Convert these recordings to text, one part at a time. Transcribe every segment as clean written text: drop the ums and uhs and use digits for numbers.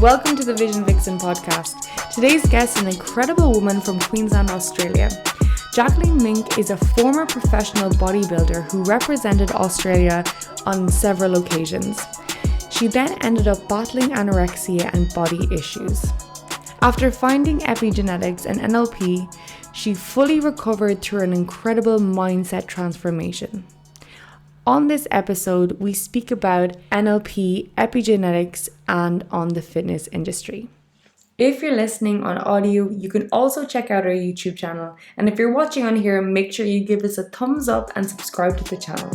Welcome to the Vision Vixen podcast. Today's guest is an incredible woman from Queensland, Australia. Jacqueline Mync is a former professional bodybuilder who represented Australia on several occasions. She then ended up battling anorexia and body issues. After finding epigenetics and NLP, she fully recovered through an incredible mindset transformation. On this episode, we speak about NLP, epigenetics, and on the fitness industry. If you're listening on audio, you can also check out our YouTube channel. And if you're watching on here, make sure you give us a thumbs up and subscribe to the channel.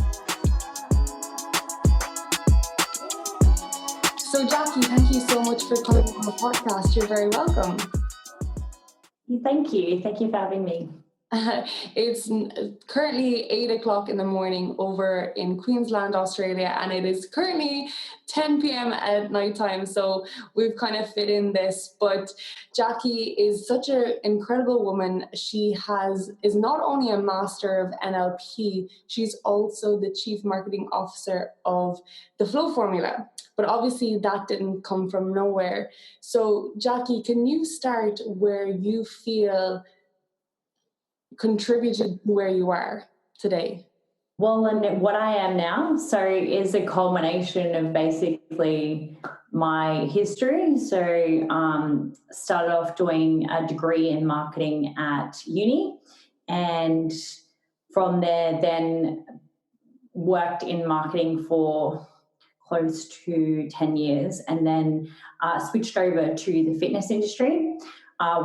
So Jacquie, thank you so much for coming on the podcast. You're very welcome. Thank you. Thank you for having me. It's currently 8 o'clock in the morning over in Queensland, Australia, and it is currently 10 p.m. at night time. So we've kind of fit in this, but Jacquie is such an incredible woman. She is not only a master of NLP, she's also the chief marketing officer of the Flow Formula. But obviously that didn't come from nowhere. So Jacquie, can you start where you feel contributed to where you are today? Well, and what I am now, so is a culmination of basically my history. So started off doing a degree in marketing at uni, and from there then worked in marketing for close to 10 years, and then switched over to the fitness industry.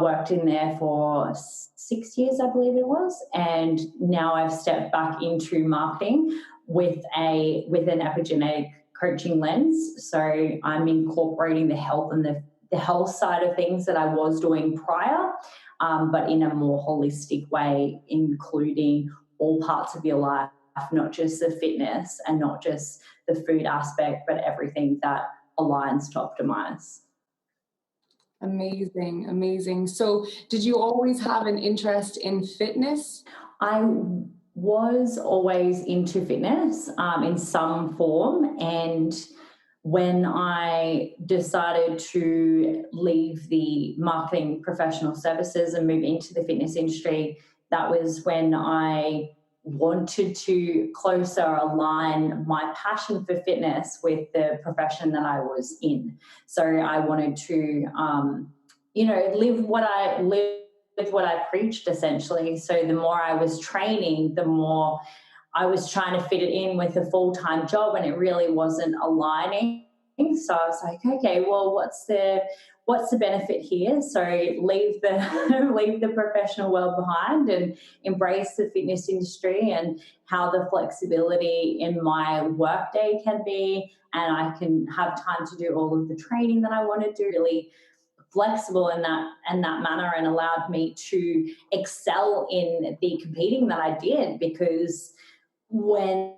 Worked in there for 6 years, I believe it was, and now I've stepped back into marketing with an epigenetic coaching lens. So I'm incorporating the health and the health side of things that I was doing prior, but in a more holistic way, including all parts of your life, not just the fitness and not just the food aspect, but everything that aligns to optimize. Amazing, amazing. So did you always have an interest in fitness? I was always into fitness in some form, and when I decided to leave the marketing professional services and move into the fitness industry, that was when I wanted to closer align my passion for fitness with the profession that I was in. So I wanted to, live what I preached, essentially. So the more I was training, the more I was trying to fit it in with a full-time job, and it really wasn't aligning. So I was like, okay, well, what's the benefit here? So leave the professional world behind and embrace the fitness industry and how the flexibility in my workday can be, and I can have time to do all of the training that I want to do, really flexible in that manner, and allowed me to excel in the competing that I did, because when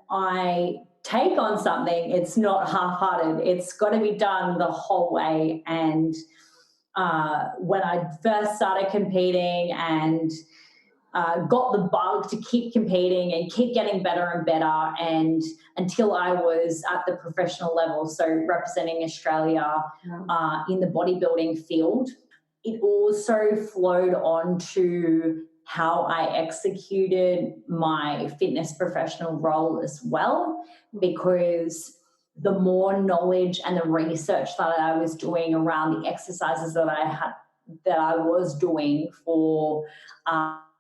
I take on something, it's not half-hearted. It's got to be done the whole way. And when I first started competing and got the bug to keep competing and keep getting better and better, and until I was at the professional level, so representing Australia in the bodybuilding field, it also flowed on to how I executed my fitness professional role as well, because the more knowledge and the research that I was doing around the exercises that I was doing for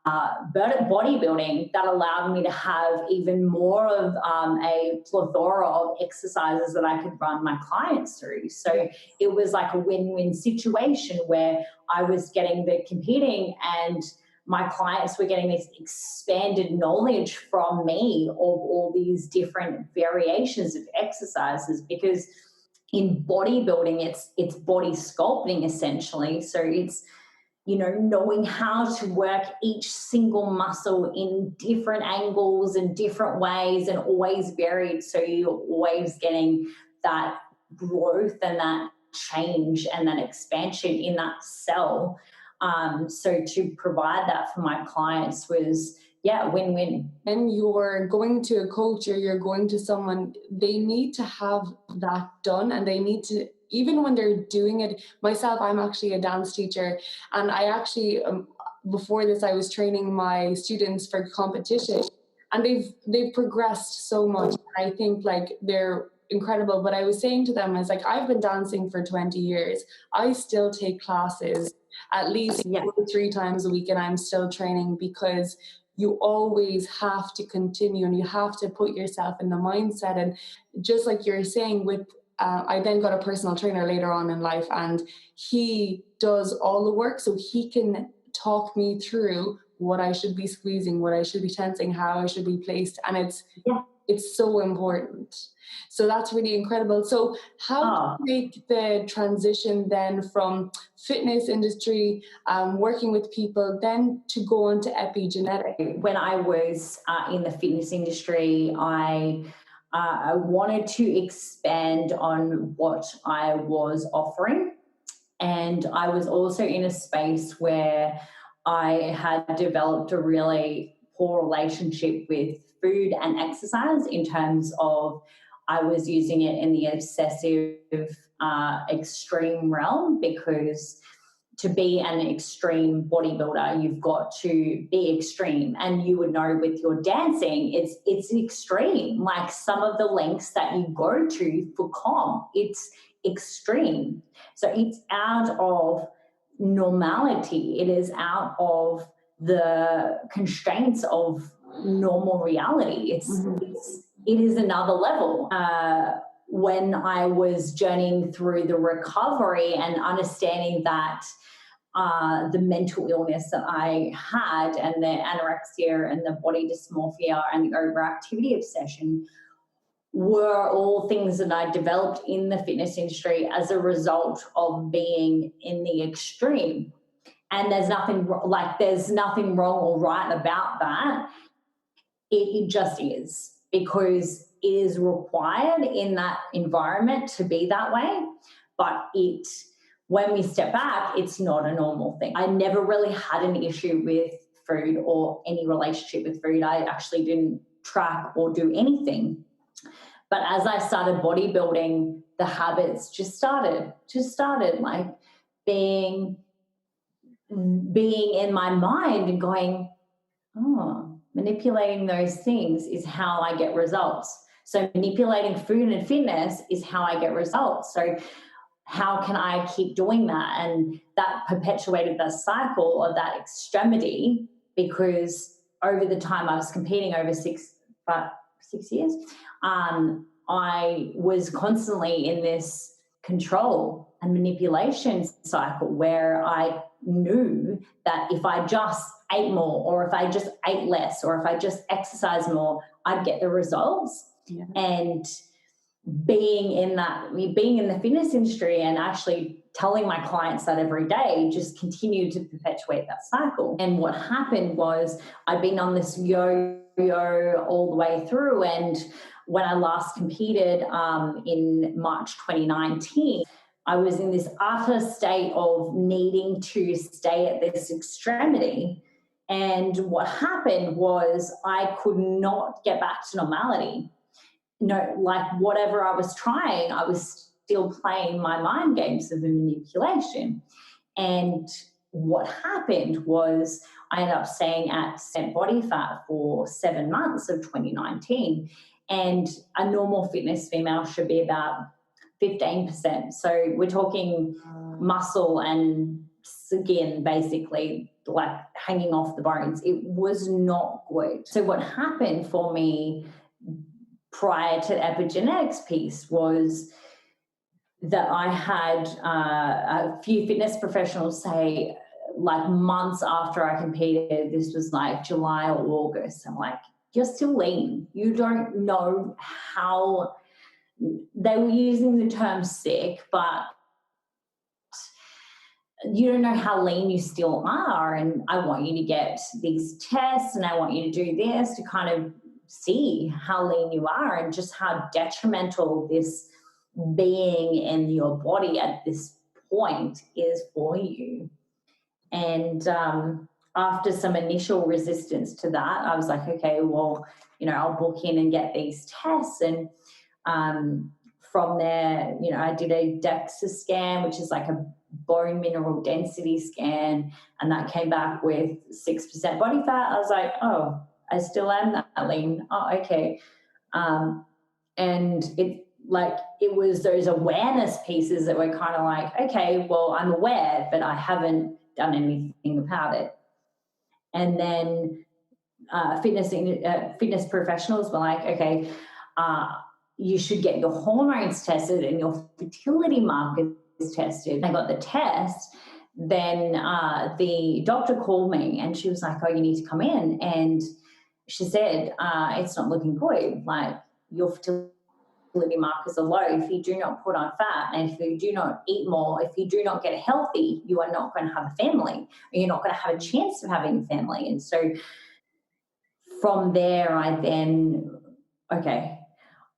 bodybuilding, that allowed me to have even more of a plethora of exercises that I could run my clients through. So it was like a win-win situation where I was getting the competing, and my clients were getting this expanded knowledge from me of all these different variations of exercises, because in bodybuilding, it's body sculpting essentially. So it's, knowing how to work each single muscle in different angles and different ways, and always varied. So you're always getting that growth and that change and that expansion in that cell. So to provide that for my clients was, win-win. And you're going to a coach or you're going to someone, they need to have that done, and they need to even when they're doing it, myself, I'm actually a dance teacher, and I actually, before this, I was training my students for competition, and they've progressed so much. I think like they're incredible. But I was saying to them, I was like, I've been dancing for 20 years. I still take classes at least 2 or 3 times a week, and I'm still training, because you always have to continue and you have to put yourself in the mindset. And just like you're saying, with I then got a personal trainer later on in life, and he does all the work, so he can talk me through what I should be squeezing, what I should be tensing, how I should be placed, and it's so important. So that's really incredible. So how do you make the transition then from fitness industry, working with people, then to go on to epigenetics? When I was in the fitness industry, I wanted to expand on what I was offering. And I was also in a space where I had developed a really poor relationship with food and exercise, in terms of I was using it in the obsessive, extreme realm, because to be an extreme bodybuilder, you've got to be extreme. And you would know with your dancing, it's extreme. Like some of the lengths that you go to for comp, it's extreme. So it's out of normality. It is out of the constraints of normal reality. It is another level. When I was journeying through the recovery and understanding that the mental illness that I had, and the anorexia and the body dysmorphia and the overactivity obsession, were all things that I developed in the fitness industry as a result of being in the extreme. And there's nothing wrong or right about that. It just is, because it is required in that environment to be that way. But when we step back, it's not a normal thing. I never really had an issue with food or any relationship with food. I actually didn't track or do anything. But as I started bodybuilding, the habits just started like being in my mind and going, manipulating those things is how I get results. So manipulating food and fitness is how I get results. So how can I keep doing that? And that perpetuated the cycle of that extremity, because over the time I was competing over 6 years, I was constantly in this control and manipulation cycle, where I knew that if I just ate more, or if I just ate less, or if I just exercised more, I'd get the results. Yeah. And being in the fitness industry and actually telling my clients that every day just continued to perpetuate that cycle. And what happened was I'd been on this yo-yo all the way through. And when I last competed in March 2019, I was in this utter state of needing to stay at this extremity. And what happened was I could not get back to normality. Like whatever I was trying, I was still playing my mind games of manipulation. And what happened was I ended up staying at % body fat for 7 months of 2019. And a normal fitness female should be about 15%. So we're talking muscle and skin, basically, like hanging off the bones. It was not good. So what happened for me prior to the epigenetics piece was that I had a few fitness professionals say, like months after I competed, this was like July or August, I'm like, you're still lean. You don't know how, they were using the term sick, but you don't know how lean you still are. And I want you to get these tests, and I want you to do this to kind of see how lean you are, and just how detrimental this being in your body at this point is for you. And after some initial resistance to that, I was like, okay, well, I'll book in and get these tests. And from there, I did a DEXA scan, which is like a bone mineral density scan, and that came back with 6% body fat. I was like, oh, I still am that lean. Oh, okay. And it was those awareness pieces that were kind of like, okay, well, I'm aware, but I haven't done anything about it. And then fitness professionals were like, okay, you should get your hormones tested and your fertility markers tested. I got the test. Then the doctor called me and she was like, oh, you need to come in. And she said, it's not looking good. Like, your fertility markers are low. If you do not put on fat and if you do not eat more, if you do not get healthy, you are not going to have a family, or you're not going to have a chance of having a family. And so from there, I then, okay,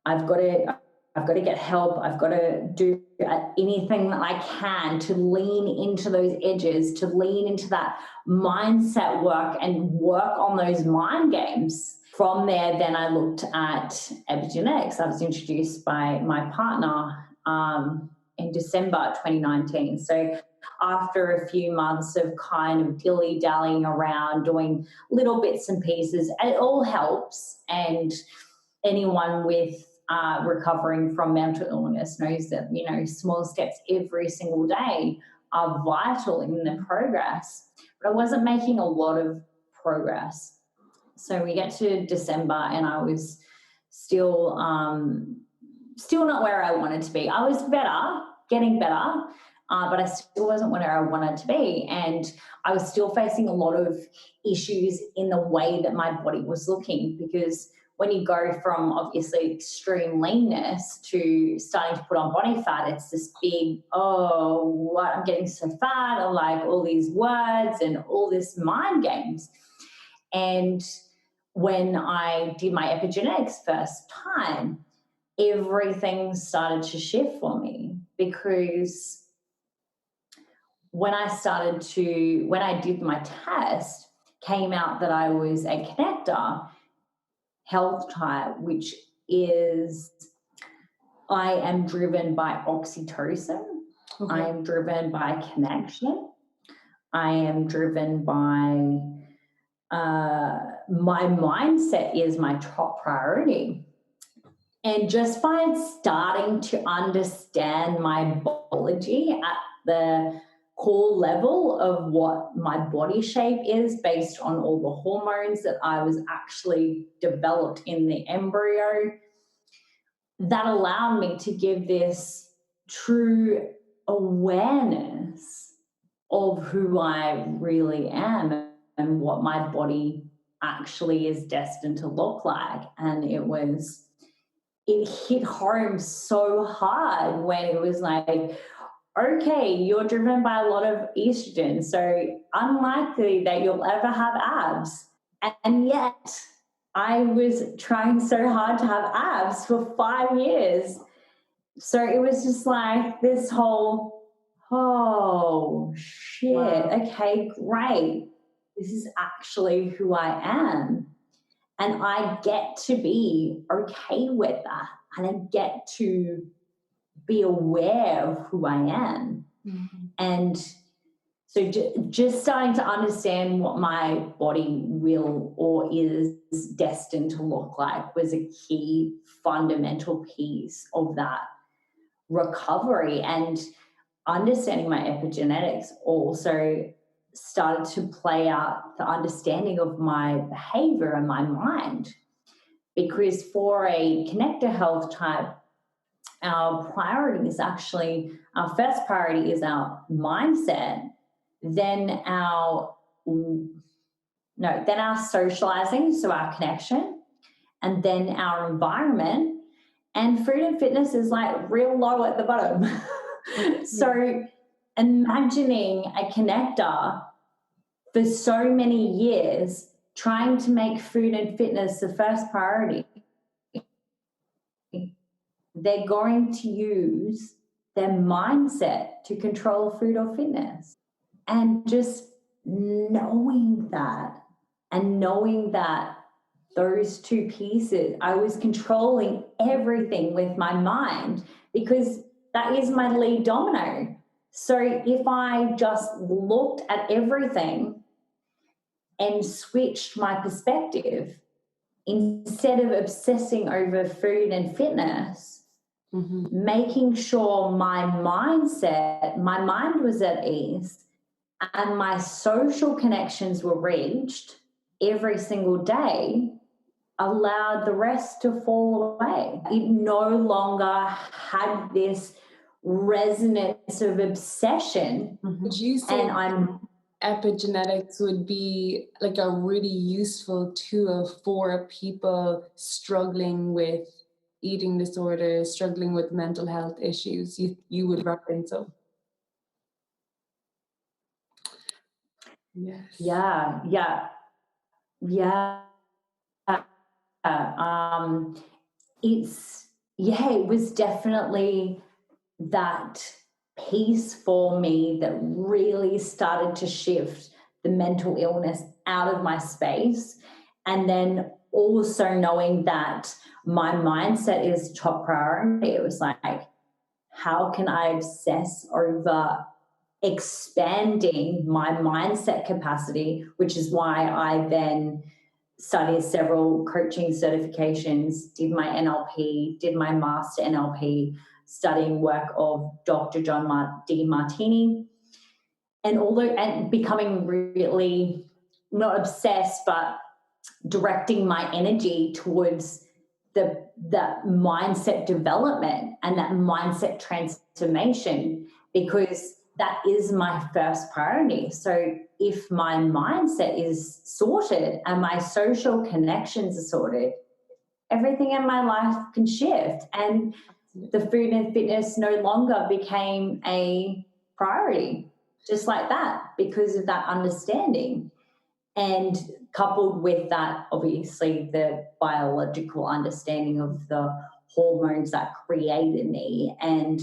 I've got to get help. I've got to do anything that I can to lean into those edges, to lean into that mindset work and work on those mind games. From there, then I looked at epigenetics. I was introduced by my partner in December 2019. So after a few months of kind of dilly-dallying around, doing little bits and pieces, and it all helps. And anyone with recovering from mental illness knows that, small steps every single day are vital in the progress. But I wasn't making a lot of progress. So we get to December and I was still not where I wanted to be. I was better, getting better, but I still wasn't where I wanted to be. And I was still facing a lot of issues in the way that my body was looking, because when you go from obviously extreme leanness to starting to put on body fat, it's this big, oh, what, I'm getting so fat, or like all these words and all this mind games. And when I did my epigenetics first time, everything started to shift for me, because when I did my test, came out that I was a connector health type, which is, I am driven by oxytocin. Okay. I am driven by connection. I am driven by my mindset is my top priority. And just by starting to understand my biology at the core level of what my body shape is based on all the hormones that I was actually developed in the embryo, that allowed me to give this true awareness of who I really am and what my body actually is destined to look like. And it hit home so hard when it was like, okay, you're driven by a lot of estrogen, so unlikely that you'll ever have abs. And yet I was trying so hard to have abs for 5 years. So it was just like this whole, oh, shit, wow. Okay, great. This is actually who I am. And I get to be okay with that. And I get to be aware of who I am. Mm-hmm. And so just starting to understand what my body will or is destined to look like was a key fundamental piece of that recovery. And understanding my epigenetics also started to play out the understanding of my behavior and my mind. Because for a connector health type, our first priority is our mindset, then our socializing, so our connection, and then our environment, and food and fitness is like real low at the bottom. So imagining a connector for so many years trying to make food and fitness the first priority, they're going to use their mindset to control food or fitness. And just knowing that, those two pieces. I was controlling everything with my mind because that is my lead domino. So if I just looked at everything and switched my perspective, instead of obsessing over food and fitness, making sure my mind was at ease and my social connections were reached every single day, allowed the rest to fall away. It no longer had this resonance of obsession. Would you say epigenetics would be like a really useful tool for people struggling with eating disorders, struggling with mental health issues? You would reckon so? Yes. Yeah. It was definitely that piece for me that really started to shift the mental illness out of my space. And then also knowing that my mindset is top priority, it was like, how can I obsess over expanding my mindset capacity, which is why I then studied several coaching certifications, did my NLP, did my master NLP, studying work of Dr. John D. Martini, and becoming really not obsessed, but directing my energy towards that mindset development and that mindset transformation, because that is my first priority. So if my mindset is sorted and my social connections are sorted, everything in my life can shift. And the food and fitness no longer became a priority, just like that, because of that understanding. And coupled with that, obviously, the biological understanding of the hormones that created me and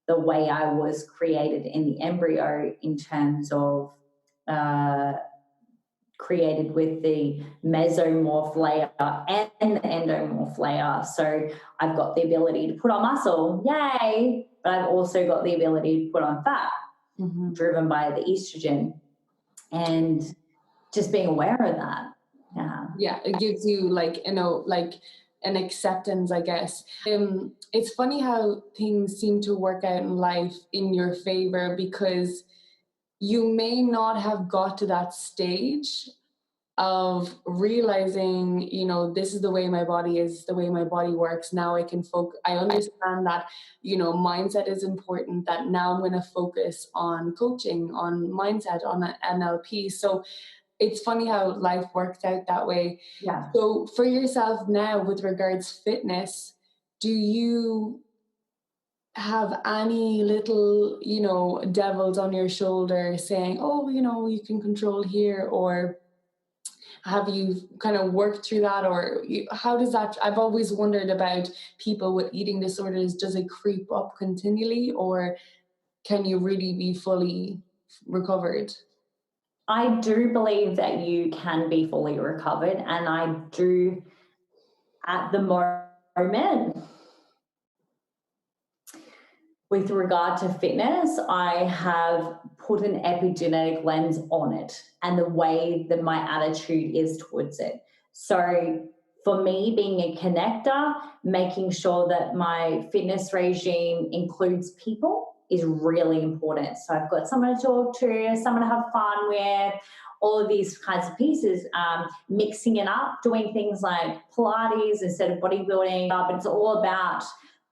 the way I was created in the embryo in terms of created with the mesomorph layer and the endomorph layer. So I've got the ability to put on muscle, yay, but I've also got the ability to put on fat, driven by the estrogen. And just being aware of that. Yeah, it gives you like an acceptance, I guess. It's funny how things seem to work out in life in your favor, because you may not have got to that stage of realizing, this is the way my body is, the way my body works. Now I can focus. I understand that, mindset is important, that now I'm going to focus on coaching, on mindset, on NLP. So it's funny how life works out that way. Yeah. So for yourself now, with regards fitness, do you have any little, devils on your shoulder saying, oh, you can control here? Or have you kind of worked through that? Or how does that, I've always wondered about people with eating disorders, does it creep up continually, or can you really be fully recovered? I do believe that you can be fully recovered, and I do at the moment. With regard to fitness, I have put an epigenetic lens on it and the way that my attitude is towards it. So for me, being a connector, making sure that my fitness regime includes people is really important. So I've got someone to talk to, someone to have fun with, all of these kinds of pieces, mixing it up, doing things like Pilates instead of bodybuilding, but it's all about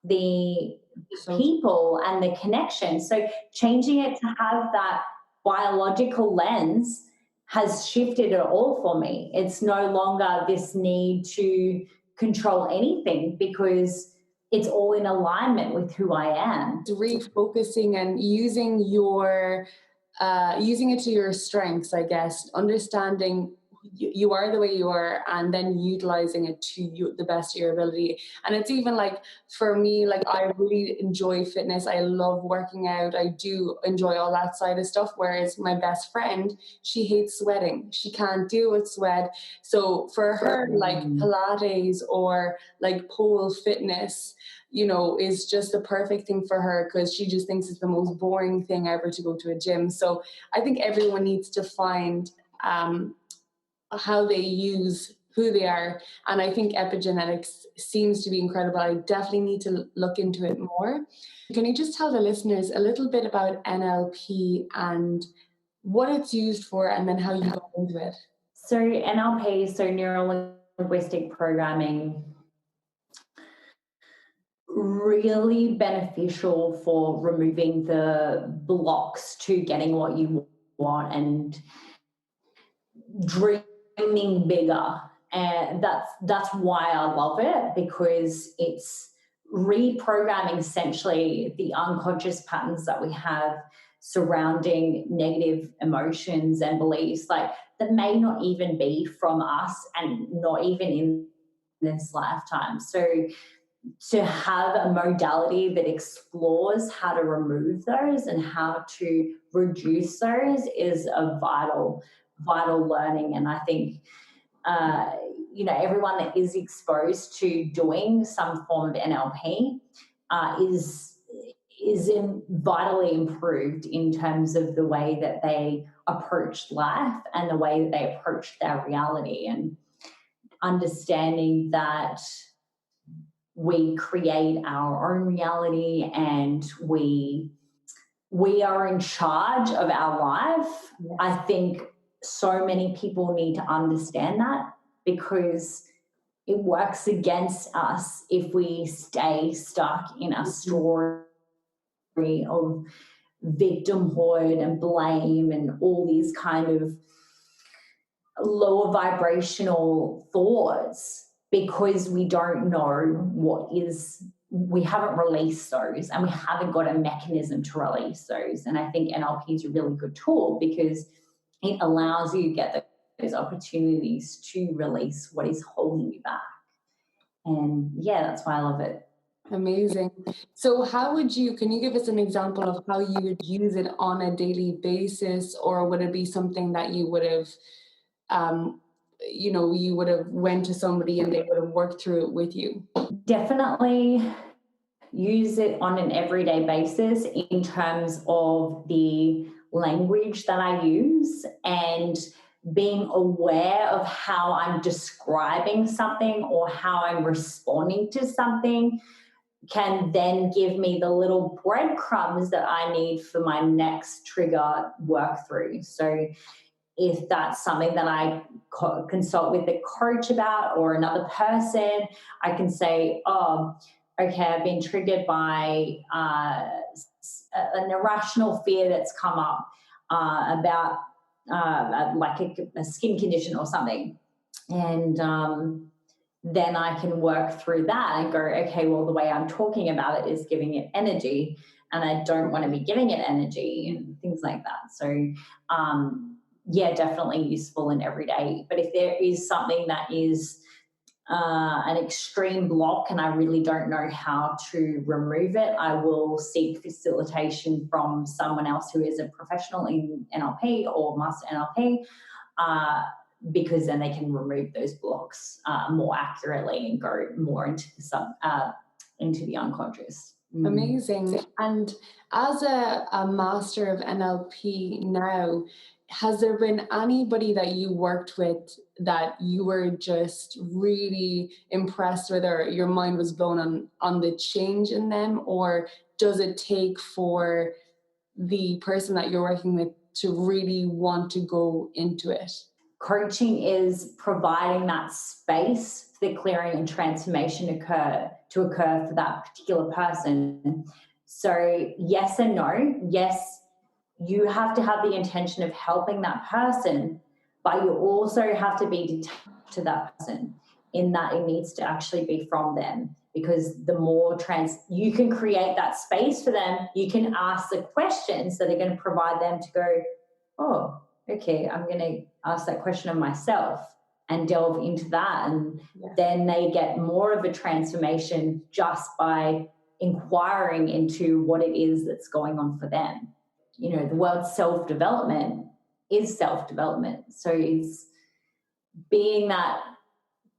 the people and the connection. So changing it to have that biological lens has shifted it all for me. It's no longer this need to control anything, because it's all in alignment with who I am. Refocusing and using it to your strengths, I guess, understanding you are the way you are, and then utilizing it to the best of your ability. And it's even like, for me, like, I really enjoy fitness. I love working out. I do enjoy all that side of stuff. Whereas my best friend, she hates sweating. She can't deal with sweat. So for her, like Pilates or like pole fitness, you know, is just the perfect thing for her, because she just thinks it's the most boring thing ever to go to a gym. So I think everyone needs to find how they use who they are. And I think epigenetics seems to be incredible. I definitely need to look into it more. Can you just tell the listeners a little bit about NLP and what it's used for, and then how you got into it? So NLP, so neuro-linguistic programming, really beneficial for removing the blocks to getting what you want and dreaming bigger. And that's why I love it, because it's reprogramming essentially the unconscious patterns that we have surrounding negative emotions and beliefs, like that may not even be from us and not even in this lifetime. So to have a modality that explores how to remove those and how to reduce those is a vital learning. And I think everyone that is exposed to doing some form of NLP is vitally improved in terms of the way that they approach life and the way that they approach their reality, and understanding that we create our own reality and we are in charge of our life. Yes. I think so many people need to understand that, because it works against us if we stay stuck in a story of victimhood and blame and all these kind of lower vibrational thoughts, because we don't know we haven't released those, and we haven't got a mechanism to release those. And I think NLP is a really good tool, because it allows you to get those opportunities to release what is holding you back. And yeah, that's why I love it. Amazing. So can you give us an example of how you would use it on a daily basis, or would it be something that you would have, you would have went to somebody and they would have worked through it with you? Definitely use it on an everyday basis in terms of the language that I use, and being aware of how I'm describing something or how I'm responding to something can then give me the little breadcrumbs that I need for my next trigger work through. So if that's something that I consult with a coach about or another person, I can say, oh, okay, I've been triggered by an irrational fear that's come up about like a skin condition or something. And then I can work through that and go, okay, well, the way I'm talking about it is giving it energy, and I don't want to be giving it energy, and things like that. So, definitely useful in every day. But if there is something that is an extreme block and I really don't know how to remove it, I will seek facilitation from someone else who is a professional in NLP or master NLP, because then they can remove those blocks more accurately and go more into the unconscious. Amazing. And as a master of NLP now, has there been anybody that you worked with that you were just really impressed with, or your mind was blown on the change in them? Or does it take for the person that you're working with to really want to go into it? Coaching is providing that space for the clearing and transformation to occur for that particular person. So yes and no. Yes, you have to have the intention of helping that person, but you also have to be detached to that person, in that it needs to actually be from them. Because the more you can create that space for them, you can ask the questions that are going to provide them to go, oh, okay, I'm going ask that question of myself and delve into that. And then they get more of a transformation just by inquiring into what it is that's going on for them. You know, the word self-development is self-development. So it's being that,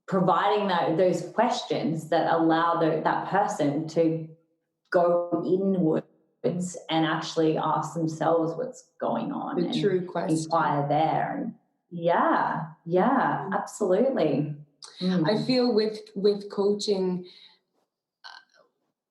providing those questions that allow that person to go inwards and actually ask themselves what's going on. The true question. Inquire there. And yeah, absolutely. I feel with coaching,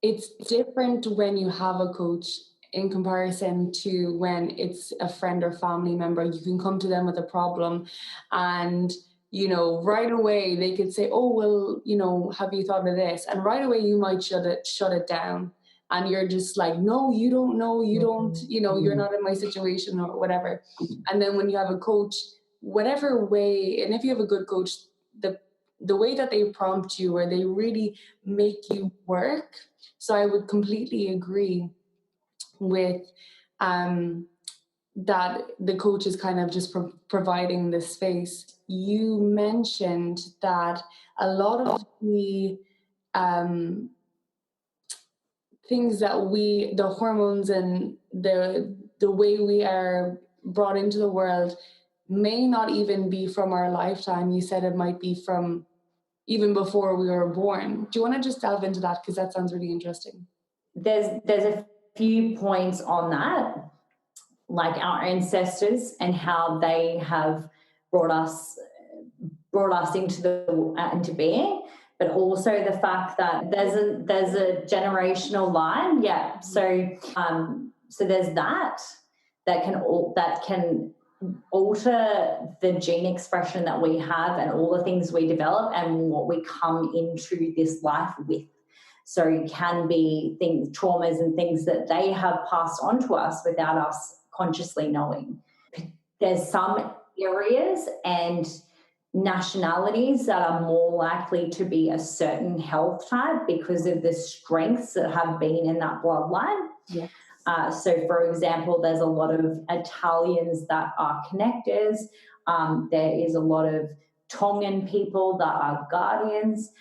it's different when you have a coach in comparison to when it's a friend or family member. You can come to them with a problem and, you know, right away they could say, oh, well, you know, have you thought of this? And right away you might shut it down. And you're just like, no, you don't know, you don't, you know, you're not in my situation or whatever. And then when you have a coach, whatever way, and if you have a good coach, the way that they prompt you or they really make you work. So I would completely agree with that the coach is kind of just providing the space. You mentioned that a lot of the things that the hormones and the way we are brought into the world may not even be from our lifetime. You said it might be from even before we were born. Do you want to just delve into that? Because that sounds really interesting. There's a few points on that, like our ancestors and how they have brought us into being, but also the fact that there's a generational line. Yeah. So there's that can alter the gene expression that we have and all the things we develop and what we come into this life with. So it can be traumas and things that they have passed on to us without us consciously knowing. There's some areas and nationalities that are more likely to be a certain health type because of the strengths that have been in that bloodline. Yeah. So, for example, there's a lot of Italians that are connectors. There is a lot of Tongan people that are guardians.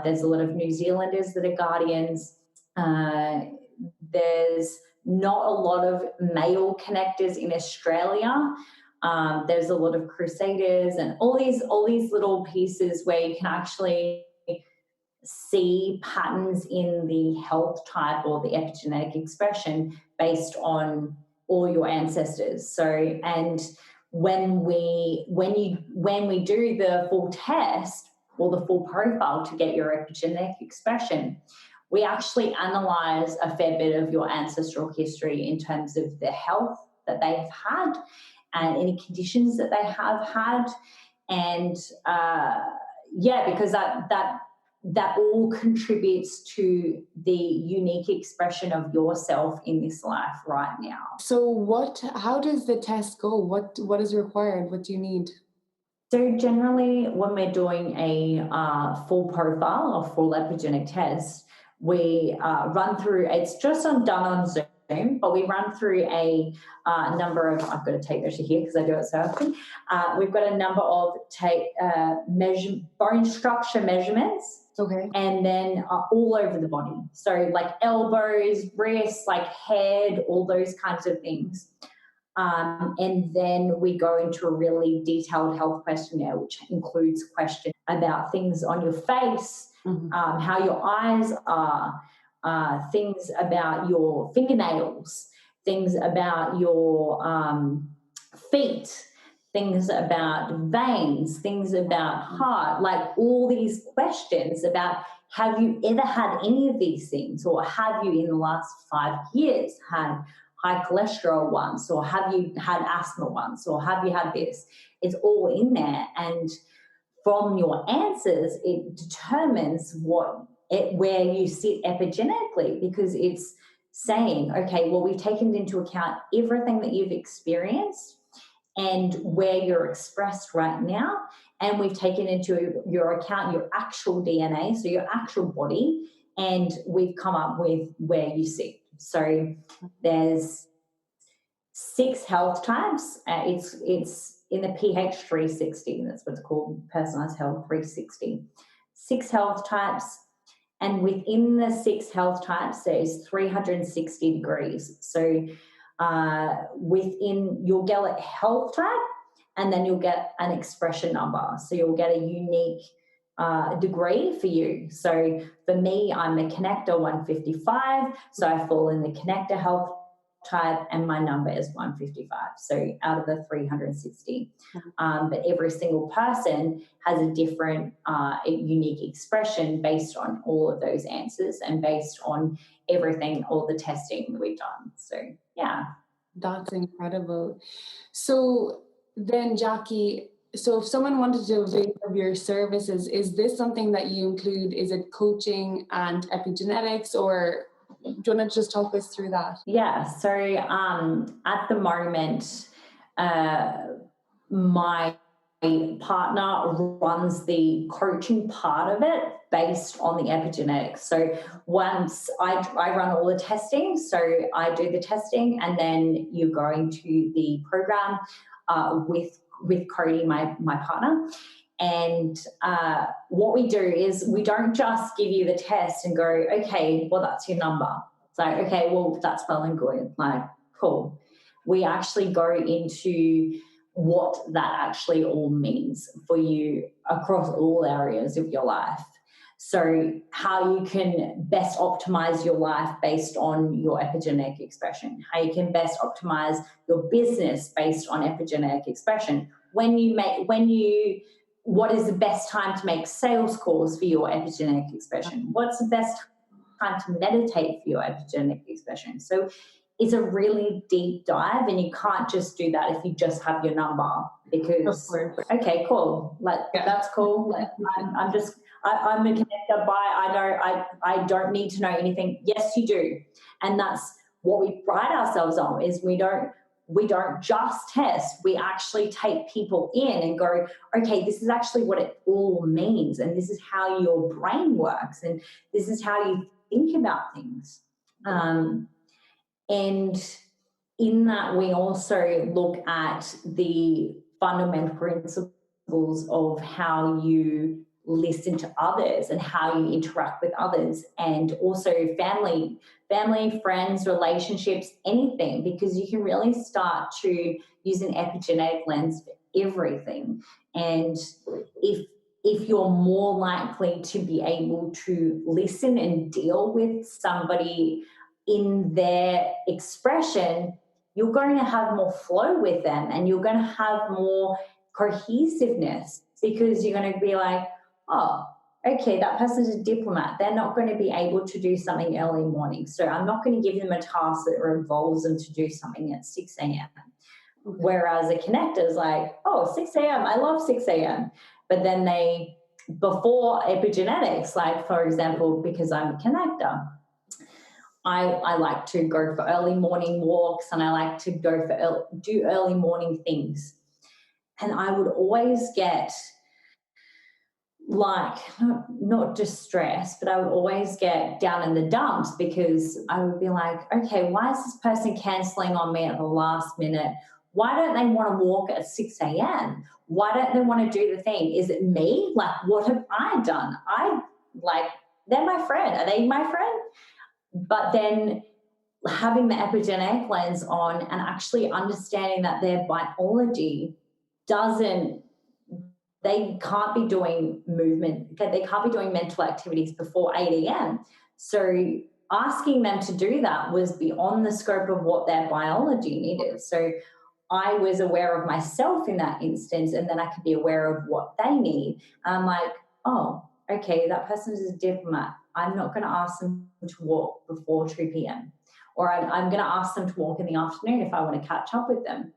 There's a lot of New Zealanders that are guardians. There's not a lot of male connectors in Australia. There's a lot of crusaders and all these little pieces where you can actually see patterns in the health type or the epigenetic expression based on all your ancestors. So, and when we do the full test or the full profile to get your epigenetic expression, we actually analyze a fair bit of your ancestral history in terms of the health that they've had and any conditions that they have had. And because that all contributes to the unique expression of yourself in this life right now. So how does the test go? What is required? What do you need? So generally when we're doing a full profile or full epigenetic test, we run through, it's just done on Zoom, but we run through a number of, I've got to take those here because I do it so often. We've got a number of bone structure measurements. Okay. And then all over the body. So like elbows, wrists, like head, all those kinds of things. And then we go into a really detailed health questionnaire, which includes questions about things on your face, how your eyes are, things about your fingernails, things about your feet, things about veins, things about heart, like all these questions about have you ever had any of these things, or have you in the last 5 years had high cholesterol once, or have you had asthma once, or have you had this? It's all in there. And from your answers, it determines where you sit epigenetically, because it's saying, okay, well, we've taken into account everything that you've experienced and where you're expressed right now, and we've taken into your account your actual DNA, so your actual body, and we've come up with where you sit. So there's 6 health types. It's in the PH 360. That's what's called personalized health 360. 6 health types. And within the 6 health types, there's 360 degrees. So within, you'll get a health type, and then you'll get an expression number. So you'll get a unique degree for you. So for me, I'm a connector 155. So I fall in the connector health type, and my number is 155. So out of the 360. But every single person has a different unique expression based on all of those answers and based on everything, all the testing that we've done. So yeah. That's incredible. So then, Jacquie, so if someone wanted to avail of your services, is this something that you include? Is it coaching and epigenetics, or do you want to just talk us through that? Yeah, so at the moment, my partner runs the coaching part of it based on the epigenetics. So once I run all the testing, so I do the testing, and then you go into the program with Cody, my partner. And what we do is we don't just give you the test and go, okay, well, that's your number. It's like, okay, well, that's well and good. Like, cool. We actually go into what that actually all means for you across all areas of your life. So how you can best optimize your life based on your epigenetic expression, how you can best optimize your business based on epigenetic expression. What is the best time to make sales calls for your epigenetic expression? What's the best time to meditate for your epigenetic expression? So it's a really deep dive, and you can't just do that if you just have your number, because, okay, cool. That's cool. I'm a connector I don't need to know anything. Yes, you do. And that's what we pride ourselves on, is we don't just test, we actually take people in and go, okay, this is actually what it all means, and this is how your brain works, and this is how you think about things. And in that, we also look at the fundamental principles of how you listen to others and how you interact with others, and also family, friends, relationships, anything, because you can really start to use an epigenetic lens for everything. And if you're more likely to be able to listen and deal with somebody in their expression, you're going to have more flow with them, and you're going to have more cohesiveness, because you're going to be like, oh, okay, that person's a diplomat. They're not going to be able to do something early morning, so I'm not going to give them a task that involves them to do something at 6 a.m. Okay. Whereas a connector is like, oh, 6 a.m., I love 6 a.m. But then before epigenetics, like, for example, because I'm a connector, I like to go for early morning walks, and I like to do early morning things. And I would always get, like, not distressed, but I would always get down in the dumps, because I would be like, okay, why is this person cancelling on me at the last minute? Why don't they want to walk at 6 a.m.? Why don't they want to do the thing? Is it me? Like, what have I done? They're my friend. Are they my friend? But then having the epigenetic lens on and actually understanding that their biology they can't be doing movement, they can't be doing mental activities before 8 a.m. So asking them to do that was beyond the scope of what their biology needed. So I was aware of myself in that instance, and then I could be aware of what they need. And I'm like, oh, okay, that person is a diplomat. I'm not going to ask them to walk before 2 p.m. Or I'm going to ask them to walk in the afternoon if I want to catch up with them.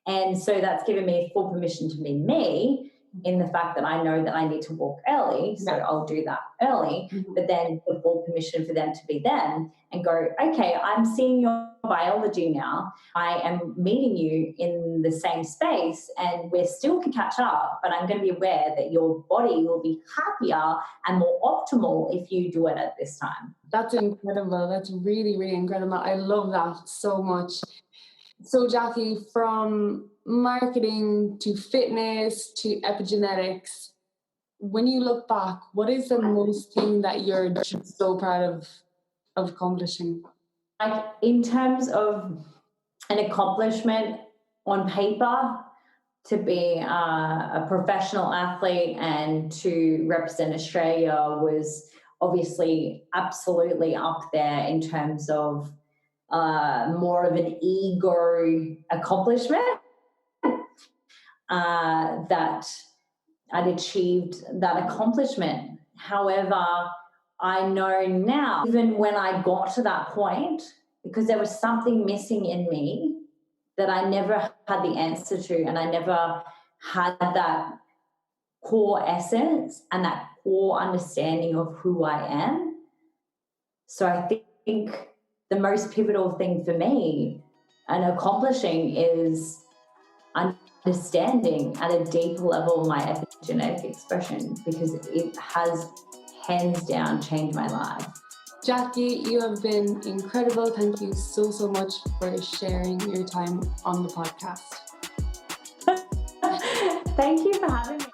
And so that's given me full permission to be me, in the fact that I know that I need to walk early, so I'll do that early, but then the full permission for them to be them and go, okay, I'm seeing your biology now. I am meeting you in the same space, and we still can catch up, but I'm going to be aware that your body will be happier and more optimal if you do it at this time. That's incredible. That's really, really incredible. I love that so much. So Jacquie, from marketing to fitness to epigenetics, when you look back, what is the most thing that you're just so proud of accomplishing? Like in terms of an accomplishment on paper, to be a professional athlete and to represent Australia was obviously absolutely up there in terms of more of an ego accomplishment, that I'd achieved that accomplishment. However, I know now, even when I got to that point, because there was something missing in me that I never had the answer to, and I never had that core essence and that core understanding of who I am. So I think the most pivotal thing for me and accomplishing is understanding at a deeper level my epigenetic expression, because it has hands down changed my life. Jacquie, you have been incredible. Thank you so much for sharing your time on the podcast. Thank you for having me.